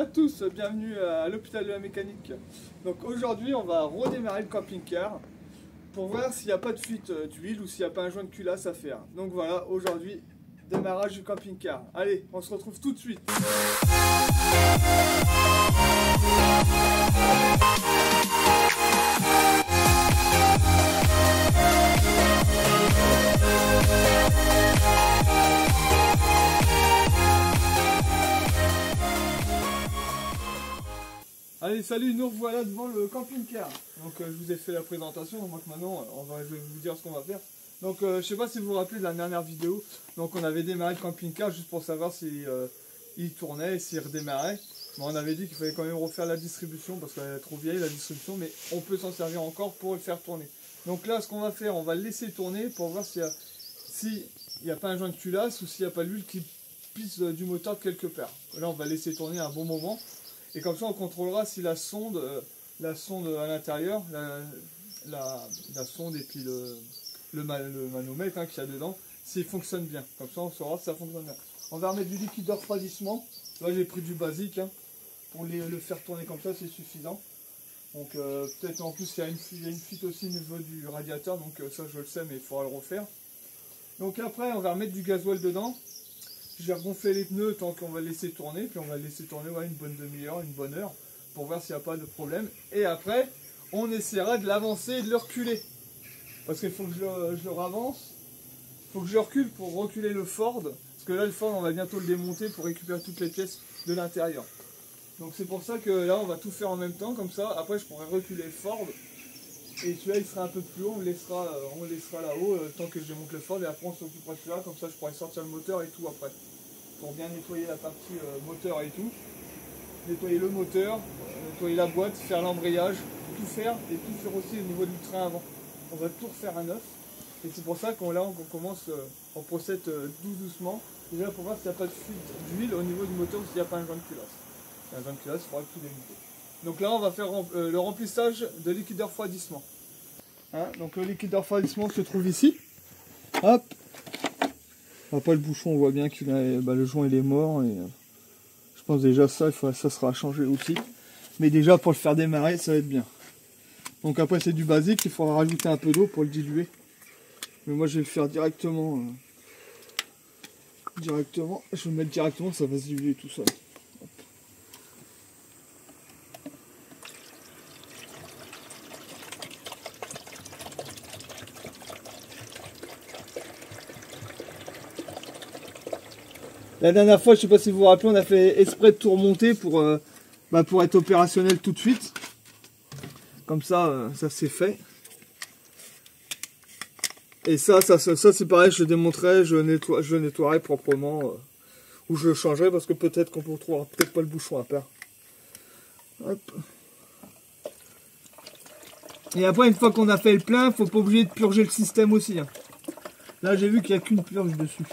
tous, bienvenue à l'hôpital de la mécanique. Donc aujourd'hui on va redémarrer le camping-car pour voir s'il n'y a pas de fuite d'huile ou s'il n'y a pas un joint de culasse à faire. Donc voilà, aujourd'hui, démarrage du camping-car. Allez, on se retrouve tout de suite. Allez, salut, nous revoilà devant le camping-car. Donc je vous ai fait la présentation, donc maintenant je vais vous dire ce qu'on va faire. Donc je sais pas si vous vous rappelez de la dernière vidéo. Donc on avait démarré le camping-car juste pour savoir si il tournait et s'il redémarrait. Bon, on avait dit qu'il fallait quand même refaire la distribution parce qu'elle est trop vieille la distribution, mais on peut s'en servir encore pour le faire tourner. Donc là, ce qu'on va faire, on va le laisser tourner pour voir s'il n'y a pas un joint de culasse ou s'il n'y a pas l'huile qui pisse du moteur de quelque part. Là, on va laisser tourner un bon moment. Et comme ça, on contrôlera si la sonde à l'intérieur, la sonde et puis le manomètre qu'il y a dedans, s'il fonctionne bien. Comme ça, on saura si ça fonctionne bien. On va remettre du liquide de refroidissement. Là, j'ai pris du basique. Pour le faire tourner comme ça, c'est suffisant. Donc, peut-être en plus, il y a une fuite aussi au niveau du radiateur. Donc, ça, je le sais, mais il faudra le refaire. Donc, après, on va remettre du gasoil dedans. Je vais regonfler les pneus tant qu'on va laisser tourner, puis on va laisser tourner une bonne demi-heure, une bonne heure, pour voir s'il n'y a pas de problème. Et après, on essaiera de l'avancer et de le reculer. Parce qu'il faut que je le ravance, il faut que je recule pour reculer le Ford, parce que là le Ford on va bientôt le démonter pour récupérer toutes les pièces de l'intérieur. Donc c'est pour ça que là on va tout faire en même temps, comme ça, après je pourrai reculer le Ford, et celui-là il sera un peu plus haut, on le laissera là-haut, tant que je démonte le Ford, et après on s'occupera de celui-là, comme ça je pourrai sortir le moteur et tout après. Pour bien nettoyer la partie moteur et tout. Nettoyer le moteur, nettoyer la boîte, faire l'embrayage, tout faire et tout faire aussi au niveau du train avant. On va tout refaire à neuf. Et c'est pour ça qu'on commence, on procède doucement. Déjà pour voir s'il n'y a pas de fuite d'huile au niveau du moteur ou s'il n'y a pas un joint de culasse. Il y a un joint de culasse, il faudra tout démonter. Donc là on va faire le remplissage de liquide de refroidissement. Donc le liquide de refroidissement se trouve ici. Hop. Après le bouchon, on voit bien que le joint il est mort et je pense déjà ça sera à changer aussi. Mais déjà pour le faire démarrer, ça va être bien. Donc après c'est du basique, il faudra rajouter un peu d'eau pour le diluer. Mais moi je vais le faire directement. Je vais le mettre directement, ça va se diluer tout seul. La dernière fois, je ne sais pas si vous vous rappelez, on a fait exprès de tout remonter pour être opérationnel tout de suite. Comme ça, ça c'est fait. Et ça c'est pareil, je le démonterai, je le nettoierai proprement. Ou je le changerai parce que peut-être qu'on ne retrouvera peut-être pas le bouchon à part. Hop. Et après, une fois qu'on a fait le plein, il ne faut pas oublier de purger le système aussi. Là, j'ai vu qu'il n'y a qu'une purge dessus.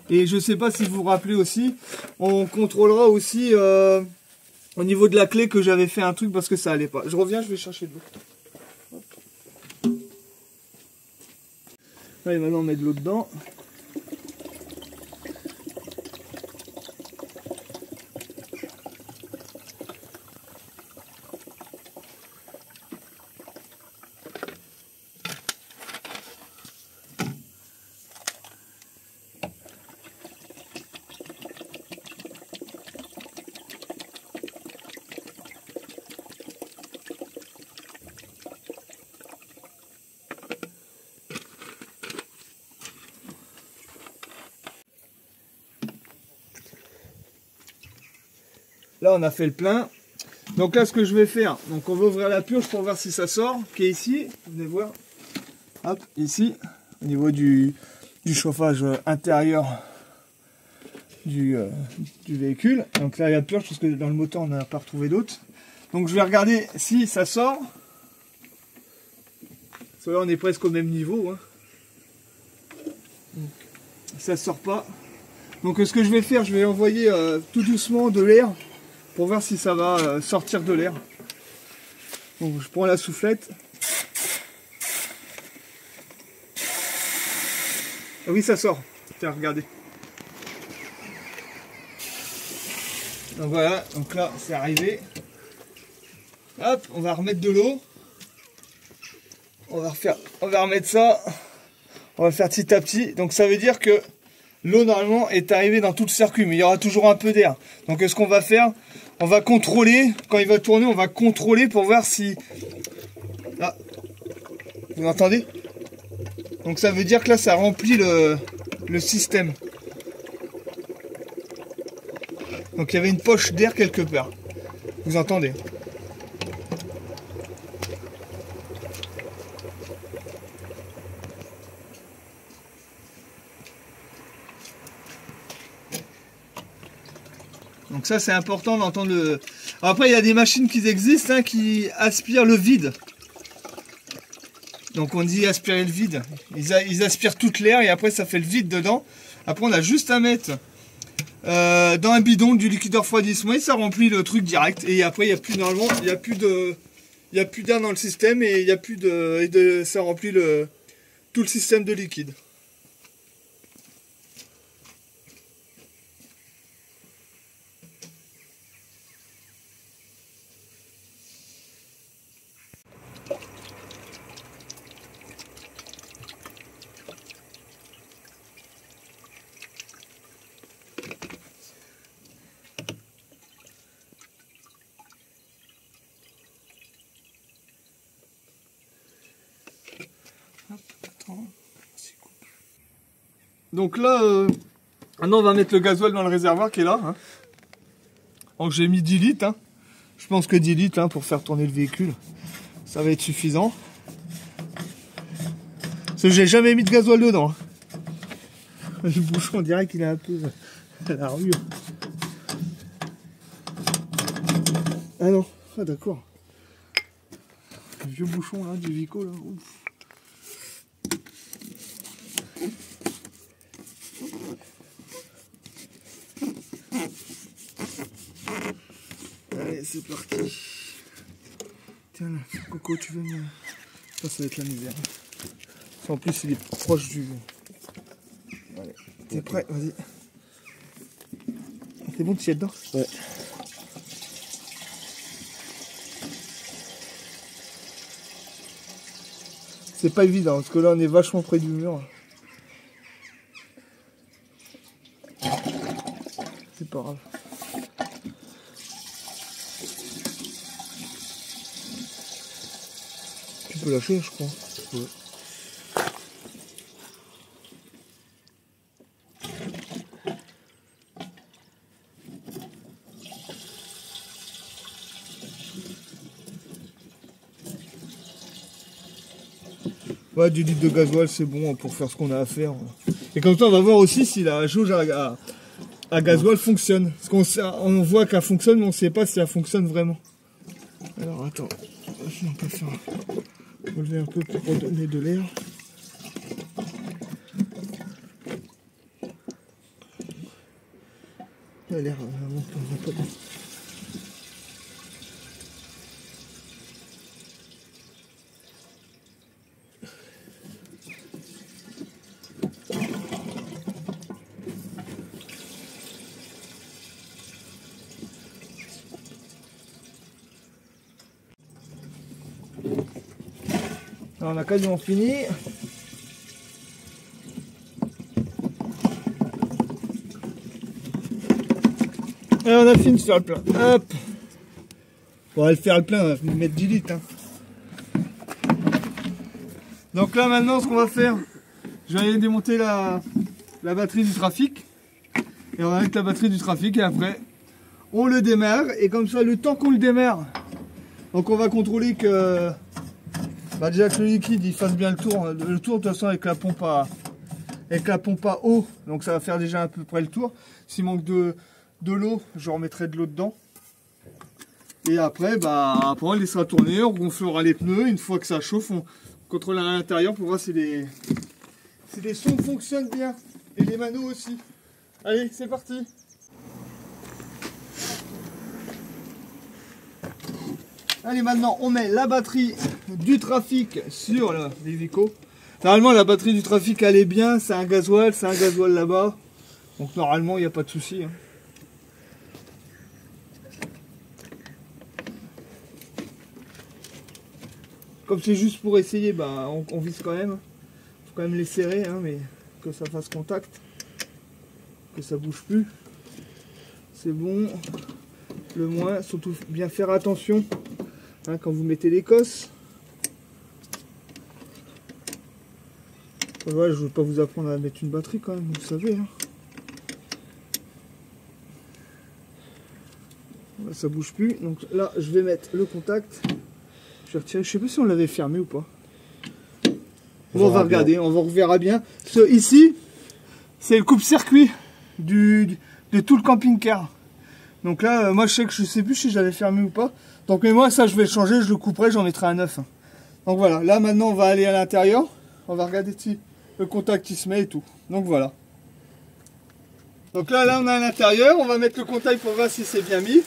Et je ne sais pas si vous vous rappelez aussi, on contrôlera aussi au niveau de la clé que j'avais fait un truc parce que ça allait pas. Je reviens, je vais chercher de l'eau. Allez, maintenant on met de l'eau dedans. Là on a fait le plein. Donc là ce que je vais faire, donc on va ouvrir la purge pour voir si ça sort, qui est ici, vous venez voir. Hop, ici, au niveau du chauffage intérieur du véhicule. Donc là il y a purge parce que dans le moteur on n'a pas retrouvé d'autre. Donc je vais regarder si ça sort. Parce que là on est presque au même niveau. Donc, ça sort pas. Donc ce que je vais faire, je vais envoyer tout doucement de l'air. Pour voir si ça va sortir de l'air. Donc je prends la soufflette. Ah oui, ça sort. Tiens, regardez. Donc voilà, donc là c'est arrivé. Hop, on va remettre de l'eau. On va remettre ça. On va faire petit à petit. Donc ça veut dire que l'eau normalement est arrivée dans tout le circuit, mais il y aura toujours un peu d'air. Donc ce qu'on va faire, on va contrôler, quand il va tourner, on va contrôler pour voir si... Ah, vous entendez? Donc ça veut dire que là ça remplit le système. Donc il y avait une poche d'air quelque part. Vous entendez? Donc ça c'est important d'entendre le... Après il y a des machines qui existent hein, qui aspirent le vide. Donc on dit aspirer le vide. Ils aspirent toute l'air et après ça fait le vide dedans. Après on a juste à mettre dans un bidon du liquide de refroidissement et ça remplit le truc direct. Et après il n'y a plus normalement, il n'y a plus d'air dans le système et il y a plus ça remplit tout le système de liquide. Donc là, maintenant on va mettre le gasoil dans le réservoir qui est là. Hein. Donc j'ai mis 10 litres. Hein. Je pense que 10 litres hein, pour faire tourner le véhicule, ça va être suffisant. Parce que j'ai jamais mis de gasoil dedans. Le bouchon on dirait qu'il est un peu à la rue. Ah non, ah d'accord. Le vieux bouchon là, du Vico là. Ouf. Allez, c'est parti. Tiens là, Coco, tu veux me... Ça va être la misère. En plus, il est proche du... Allez, t'es prêt? Vas-y. T'es bon, tu y es dedans? Ouais. C'est pas évident, parce que là, on est vachement près du mur. C'est pas grave. Tu peux lâcher, je crois. Ouais. Ouais, 10 litres de gasoil, c'est bon pour faire ce qu'on a à faire. Et comme ça, on va voir aussi si la jauge à gasoil fonctionne. Parce qu'on voit qu'elle fonctionne, mais on ne sait pas si elle fonctionne vraiment. Alors, attends. On peut faire relever un peu pour redonner de l'air. Elle a l'air vraiment pas bien. Alors, on a quasiment fini. Et on a fini de faire le plein. Hop. On va le faire le plein, on va mettre 10 litres. Hein. Donc là maintenant ce qu'on va faire, je vais aller démonter la batterie du trafic. Et on va mettre la batterie du trafic et après on le démarre. Et comme ça le temps qu'on le démarre, donc on va contrôler que déjà que le liquide il fasse bien le tour. Le tour de toute façon avec la pompe à eau. Donc ça va faire déjà à peu près le tour. S'il manque de l'eau, je remettrai de l'eau dedans. Et après, après on laissera tourner, on gonflera les pneus. Une fois que ça chauffe, on contrôlera à l'intérieur pour voir si les sons fonctionnent bien. Et les manos aussi. Allez, c'est parti. Allez, maintenant on met la batterie du trafic sur les Vico. Normalement la batterie du trafic elle est bien, c'est un gasoil là-bas. Donc normalement il n'y a pas de souci. Hein. comme c'est juste pour essayer, bah, on vise quand même. Faut quand même les serrer, hein, mais que ça fasse contact, que ça bouge plus. C'est bon. Le moins, surtout bien faire attention hein, quand vous mettez les cosses. Voilà, je ne veux pas vous apprendre à mettre une batterie quand même, vous savez. Hein. Là, ça bouge plus. Donc là, je vais mettre le contact. Je vais retirer. Je sais pas si on l'avait fermé ou pas. Bon, on va regarder, on reverra bien. Ici, c'est le coupe-circuit de tout le camping-car. Donc là, moi je sais plus si j'avais fermé ou pas. Donc mais moi ça je vais le changer, je le couperai, j'en mettrai un neuf. Donc voilà, là maintenant on va aller à l'intérieur. On va regarder si le contact qui se met et tout. Donc voilà. Donc là on est à l'intérieur, on va mettre le contact pour voir si c'est bien mis.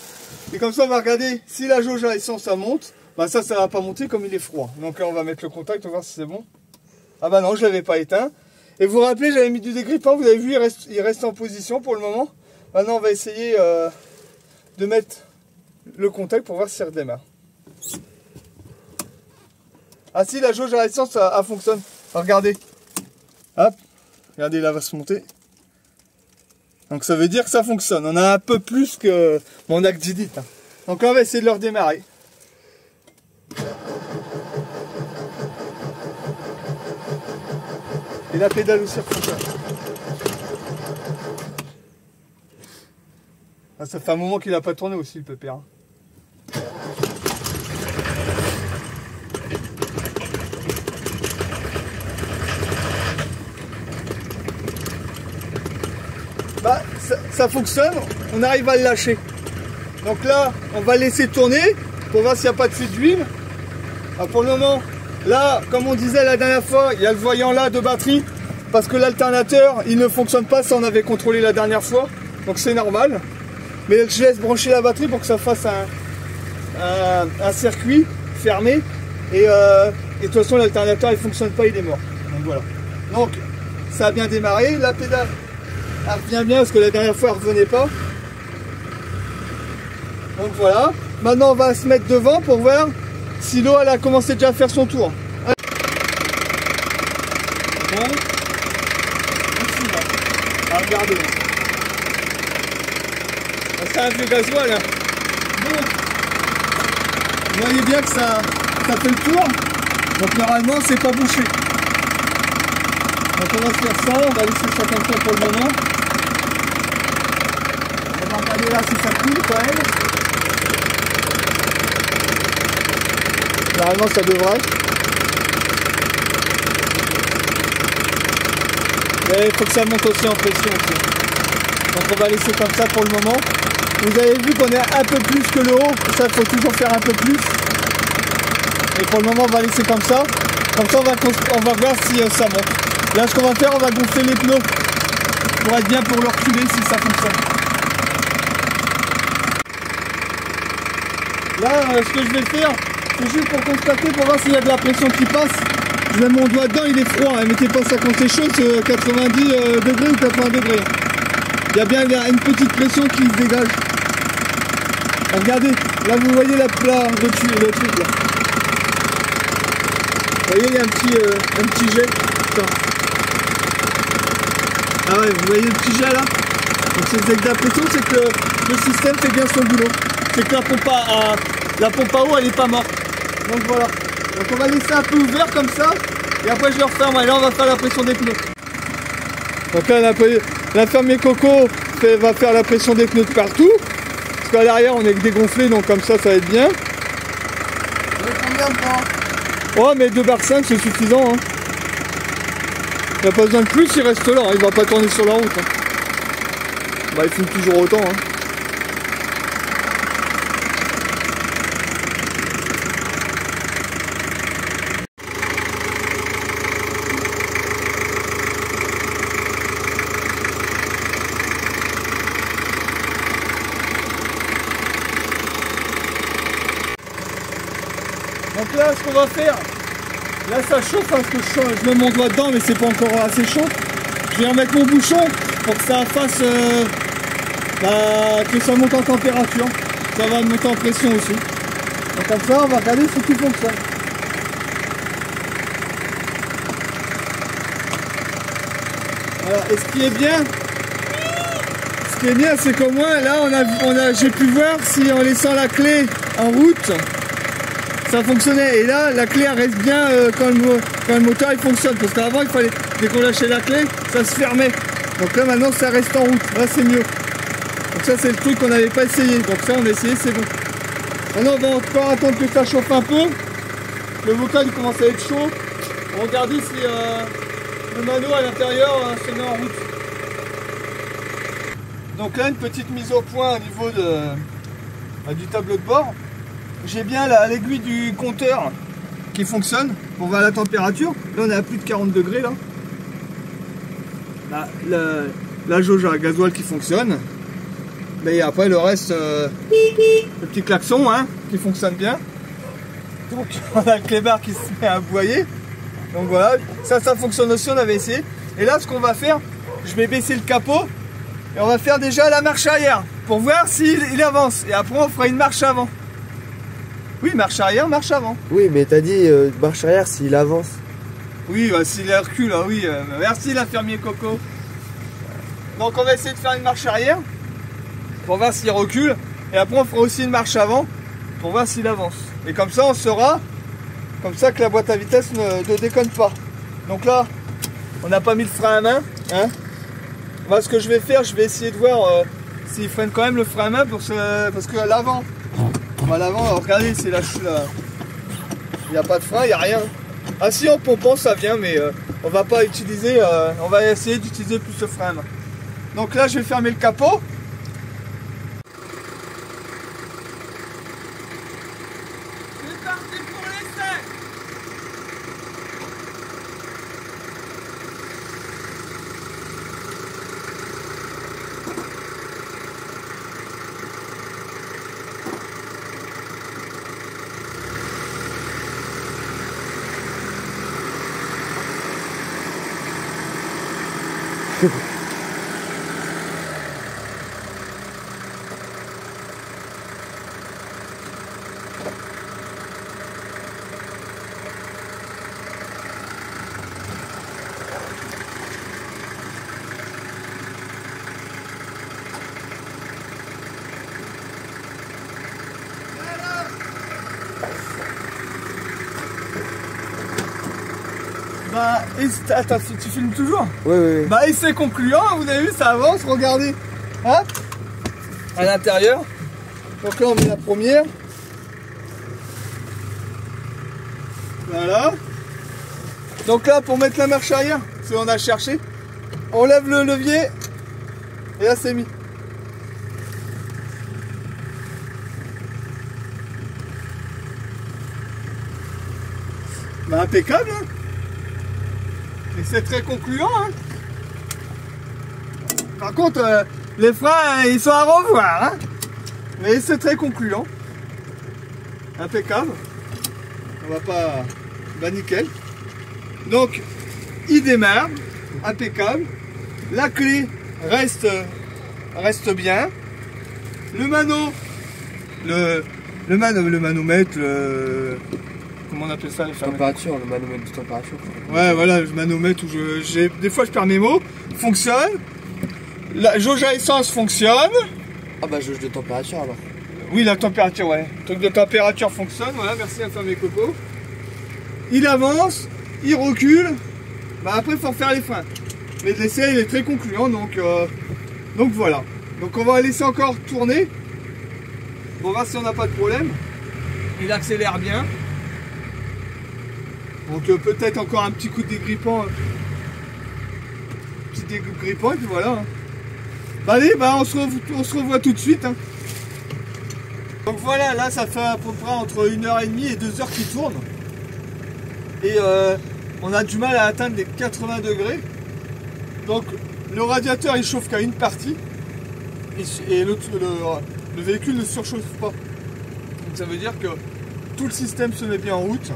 Et comme ça on va regarder si la jauge à essence ça monte. Bah ça va pas monter comme il est froid. Donc là on va mettre le contact, on va voir si c'est bon. Ah bah non, je l'avais pas éteint. Et vous vous rappelez, j'avais mis du dégrippant, vous avez vu, il reste en position pour le moment. Maintenant on va essayer de mettre le contact pour voir si ça redémarre. Ah si, la jauge à essence ça fonctionne. Alors, regardez. Hop. Regardez, là va se monter. Donc ça veut dire que ça fonctionne. On a un peu plus que mon acte d'idite. Hein. Donc là on va essayer de le redémarrer. Et la pédale aussi fonctionne. Ah, ça fait un moment qu'il n'a pas tourné aussi le pépère. Bah ça fonctionne, on arrive à le lâcher. Donc là on va laisser tourner pour voir s'il n'y a pas de fuite d'huile. Pour le moment, là comme on disait la dernière fois, il y a le voyant là de batterie. Parce que l'alternateur il ne fonctionne pas, ça on avait contrôlé la dernière fois. Donc c'est normal. Mais je laisse brancher la batterie pour que ça fasse un circuit fermé. Et de toute façon l'alternateur il ne fonctionne pas, il est mort. Donc voilà. Donc ça a bien démarré. La pédale elle revient bien parce que la dernière fois elle ne revenait pas. Donc voilà. Maintenant on va se mettre devant pour voir si l'eau elle a commencé déjà à faire son tour. Bon. Ici là. Ah, regardez. C'est un vieux gasoil. Bon. Vous voyez bien que ça fait le tour. Donc normalement c'est pas bouché. Donc on va se faire ça, on va laisser ça comme ça pour le moment. On va regarder là si ça coule quand même. Normalement ça devrait. Mais il faut que ça monte aussi en pression aussi. Donc on va laisser comme ça pour le moment. Vous avez vu qu'on est un peu plus que le haut, ça il faut toujours faire un peu plus. Et pour le moment on va laisser comme ça. Comme ça on va voir si ça monte. Là ce qu'on va faire, on va gonfler les pneus pour être bien pour le reculer si ça fonctionne. Là ce que je vais faire, c'est juste pour constater, pour voir s'il y a de la pression qui passe. Je mets mon doigt dedans, il est froid, hein. Mettez pas ça quand c'est chaud, c'est 90 degrés ou 80 degrés. Il y a bien une petite pression qui se dégage. Regardez, là vous voyez le truc là. Vous voyez, il y a un petit jet. Ça. Ah ouais, vous voyez le petit jet là. Donc c'est de la pression, c'est que le système fait bien son boulot. C'est que la pompe à eau elle est pas morte. Donc voilà. Donc on va laisser un peu ouvert comme ça. Et après je le referme. Et là on va faire la pression des pneus. Donc là la ferme Coco va faire la pression des pneus de partout. Parce qu'à l'arrière on est dégonflé, donc comme ça va être bien. Combien de temps? Oh mais 2 bar 5 c'est suffisant. Hein. Il n'y a pas besoin de plus, il reste là, hein. Il va pas tourner sur la route. Hein. Bah il fume toujours autant. Hein. Donc là, ce qu'on va faire, là ça chauffe parce que je mets mon doigt dedans, mais c'est pas encore assez chaud. Je vais remettre mon bouchon pour que ça fasse, que ça monte en température. Ça va monter en pression aussi. Donc comme ça, on va regarder si tout fonctionne. Voilà. Et ce qui est bien, c'est qu'au moins là j'ai pu voir si en laissant la clé en route, ça fonctionnait. Et là, la clé elle reste bien quand le moteur il fonctionne. Parce qu'avant, il fallait, dès qu'on lâchait la clé, ça se fermait. Donc là maintenant ça reste en route. Là c'est mieux. Donc ça c'est le truc qu'on n'avait pas essayé. Donc ça on a essayé, c'est bon. Maintenant on va encore attendre que ça chauffe un peu. Le bocal il commence à être chaud. On va regarder si le mano à l'intérieur se met en route. Donc là une petite mise au point au niveau du tableau de bord. J'ai bien l'aiguille du compteur qui fonctionne pour voir la température. Là on est à plus de 40 degrés là. La jauge à gasoil qui fonctionne. Mais après le reste, le petit klaxon hein, qui fonctionne bien. Donc on a le clébard qui se met à aboyer. Donc voilà, ça fonctionne aussi, on avait essayé. Et là ce qu'on va faire, je vais baisser le capot. Et on va faire déjà la marche arrière. Pour voir s'il avance. Et après on fera une marche avant. Oui, marche arrière, marche avant. Oui, mais t'as dit marche arrière s'il avance. Oui, bah, s'il recule, oui. Merci la fermier Coco. Donc on va essayer de faire une marche arrière pour voir s'il recule. Et après on fera aussi une marche avant pour voir s'il avance. Et comme ça on saura, comme ça que la boîte à vitesse ne déconne pas. Donc là, on n'a pas mis le frein à main. Hein. Moi ce que je vais faire, je vais essayer de voir s'il freine quand même le frein à main parce que à l'avant, regardez, c'est là. Il n'y a pas de frein, il n'y a rien. Ah si, en pompant ça vient, mais on va pas utiliser, on va essayer d'utiliser plus ce frein à main. Donc là je vais fermer le capot. C'est parti pour l'essai. Bah, attends, tu filmes toujours? Oui, oui, oui. Bah, essai concluant, vous avez vu, ça avance, regardez. Hein? À l'intérieur. Donc là, on met la première. Voilà. Donc là, pour mettre la marche arrière, c'est on a cherché. On lève le levier. Et là, c'est mis. Bah, impeccable, hein? Et c'est très concluant, hein. Par contre, les freins, ils sont à revoir, hein. Mais c'est très concluant. Impeccable. On va pas... Bah nickel. Donc, il démarre. Impeccable. La clé reste bien. Le mano... Le manomètre... Comment on appelle ça? Température, le manomètre de température. Ouais, voilà, le manomètre où des fois je perds mes mots. Fonctionne. La jauge à essence fonctionne. Ah bah jauge de température alors. Oui, la température, ouais. Le truc de température fonctionne. Voilà, merci à fermer Coco. Il avance, il recule. Bah après, il faut refaire les freins. Mais l'essai, il est très concluant, donc voilà. Donc on va laisser encore tourner. On va voir si on n'a pas de problème. Il accélère bien. Donc peut-être encore un petit coup de dégrippant. Petit dégrippant et puis voilà. Hein. Bah, allez, bah on se revoit tout de suite. Hein. Donc voilà, là ça fait à peu près entre 1h30 et 2 heures qu'il tourne. Et on a du mal à atteindre les 80 degrés. Donc le radiateur il chauffe qu'à une partie. Et le véhicule ne surchauffe pas. Donc ça veut dire que tout le système se met bien en route.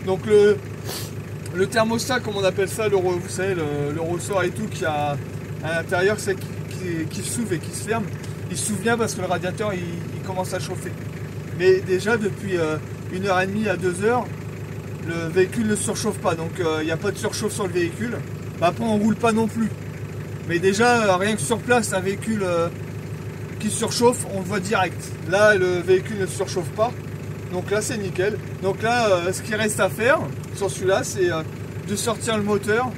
Donc le thermostat, comme on appelle ça, vous savez, le ressort et tout qui a à l'intérieur, c'est qui s'ouvre et qui se ferme. Il s'ouvre bien parce que le radiateur il commence à chauffer. Mais déjà depuis 1h30 à 2 heures, le véhicule ne surchauffe pas. Donc il n'y a pas de surchauffe sur le véhicule. Bah, après on roule pas non plus. Mais déjà, rien que sur place, un véhicule qui surchauffe, on le voit direct. Là, le véhicule ne surchauffe pas. Donc là, c'est nickel. Donc là, ce qui reste à faire sur celui-là, c'est de sortir le moteur,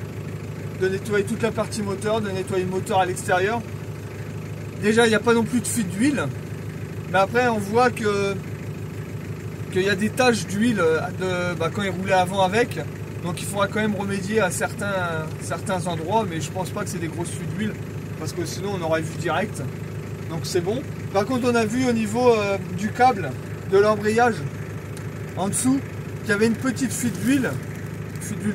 de nettoyer toute la partie moteur, de nettoyer le moteur à l'extérieur. Déjà, il n'y a pas non plus de fuite d'huile. Mais après, on voit qu'il y a des taches d'huile quand il roulait avant avec. Donc il faudra quand même remédier à certains endroits. Mais je pense pas que c'est des grosses fuites d'huile. Parce que sinon, on aurait vu direct. Donc c'est bon. Par contre, on a vu au niveau du câble de l'embrayage, en dessous, qu'il y avait une petite fuite d'huile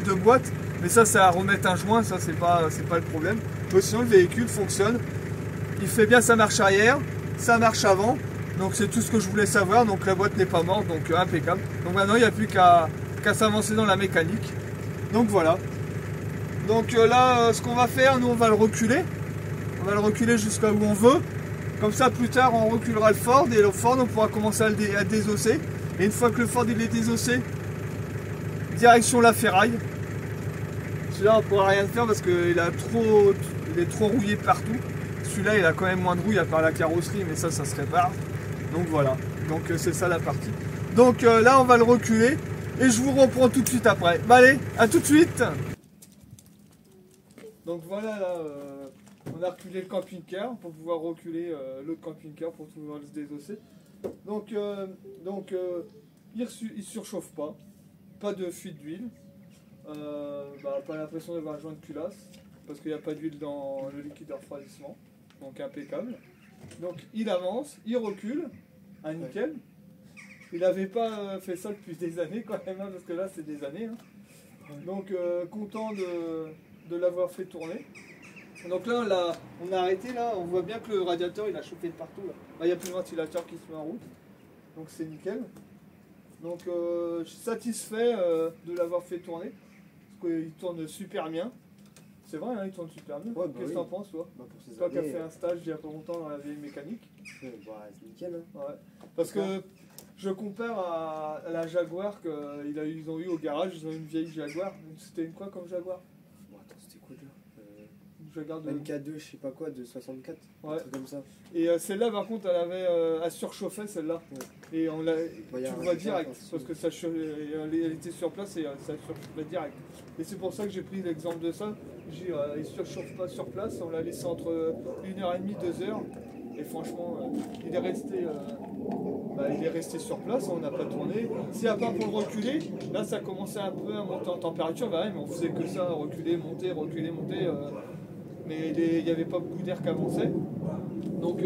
de boîte. Mais ça, c'est à remettre un joint. Ça, c'est pas le problème. Mais sinon, le véhicule fonctionne. Il fait bien sa marche arrière, sa marche avant. Donc c'est tout ce que je voulais savoir. Donc la boîte n'est pas morte, donc impeccable. Donc maintenant il n'y a plus qu'à s'avancer dans la mécanique. Donc voilà. Donc là ce qu'on va faire, nous on va le reculer. On va le reculer jusqu'à où on veut. Comme ça plus tard on reculera le Ford. Et le Ford on pourra commencer à le désosser. Et une fois que le Ford il est désossé, direction la ferraille. Celui-là on ne pourra rien faire parce qu'il est trop rouillé partout. Celui-là il a quand même moins de rouille à part la carrosserie, mais ça se répare. Donc voilà, donc c'est ça la partie. Donc là on va le reculer et je vous reprends tout de suite après. Bah allez, à tout de suite. Donc voilà, là on a reculé le camping-car pour pouvoir reculer l'autre camping-car pour pouvoir le désosser. Donc il surchauffe pas de fuite d'huile, pas l'impression d'avoir un joint de culasse parce qu'il n'y a pas d'huile dans le liquide de refroidissement. Donc impeccable. Donc il avance, il recule, nickel. Il n'avait pas fait ça depuis des années quand même, parce que là c'est des années. Donc content de l'avoir fait tourner. Donc là on a arrêté, là on voit bien que le radiateur il a chauffé de partout. Là il n'y a plus de ventilateur qui se met en route. Donc c'est nickel. Donc je suis satisfait de l'avoir fait tourner. Parce qu'il tourne super bien. C'est vrai, hein, il tourne super bien. Qu'est-ce que t'en penses, toi? Toi qui as fait un stage il y a pas longtemps dans la vieille mécanique. C'est nickel. Hein. Ouais. Parce que je compare à la Jaguar qu'ils ont eu au garage. Ils ont eu une vieille Jaguar. C'était une quoi comme Jaguar? Bon, attends, c'était quoi déjà Jaguar de MK2, je sais pas quoi, de 64. Ouais. Un truc comme ça. Et celle-là, par contre, elle surchauffait celle-là. Ouais. Et tu le vois direct. Parce que elle était sur place et ça surchauffait direct. Et c'est pour ça que j'ai pris l'exemple de ça. Il ne surchauffe pas sur place. On l'a laissé entre 1h30 et 2h. Et franchement, il est resté sur place. On n'a pas tourné. Si à part pour le reculer, là ça commençait un peu à monter en température. Bah ouais, mais on faisait que ça, reculer, monter. Mais il n'y avait pas beaucoup d'air qui avançait. Donc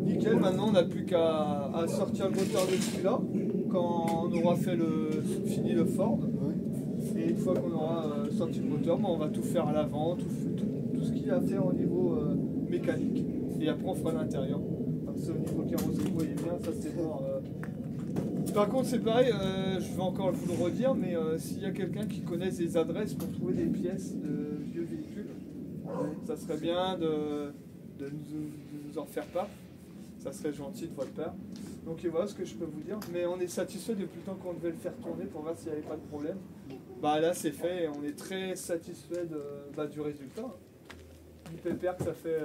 nickel, maintenant on n'a plus qu'à sortir le moteur de celui-là quand on aura fini le Ford. Et une fois qu'on aura sorti le moteur, on va tout faire à l'avant, tout ce qu'il y a à faire au niveau mécanique. Et après on fera l'intérieur. Comme ça au niveau carrosserie, vous voyez bien, ça c'est bon. Par contre c'est pareil, je vais encore vous le redire, mais s'il y a quelqu'un qui connaît des adresses pour trouver des pièces de vieux véhicules, ça serait bien de nous en faire part. Ça serait gentil de votre part. Donc voilà ce que je peux vous dire. Mais on est satisfait depuis le temps qu'on devait le faire tourner pour voir s'il n'y avait pas de problème. Bah là c'est fait et on est très satisfait du résultat. Du pépère que ça fait,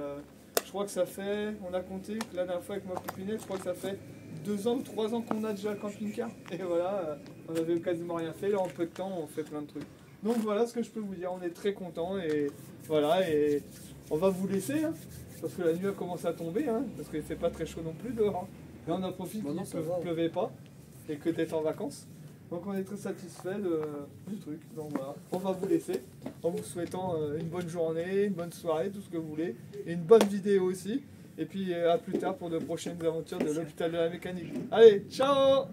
je crois que ça fait, on a compté, la dernière fois avec ma copinette, je crois que ça fait 2 ans ou 3 ans qu'on a déjà le camping-car. Et voilà, on avait quasiment rien fait. Là en peu de temps on fait plein de trucs. Donc voilà ce que je peux vous dire, on est très contents et voilà, et on va vous laisser, hein, parce que la nuit a commencé à tomber, hein, parce qu'il ne fait pas très chaud non plus dehors. Hein. Là on en profite qu'il ne pleuvait pas et que tu es en vacances. Donc on est très satisfait du truc. Donc voilà, on va vous laisser en vous souhaitant une bonne journée, une bonne soirée, tout ce que vous voulez, et une bonne vidéo aussi. Et puis à plus tard pour de prochaines aventures de l'hôpital de la mécanique. Allez, ciao!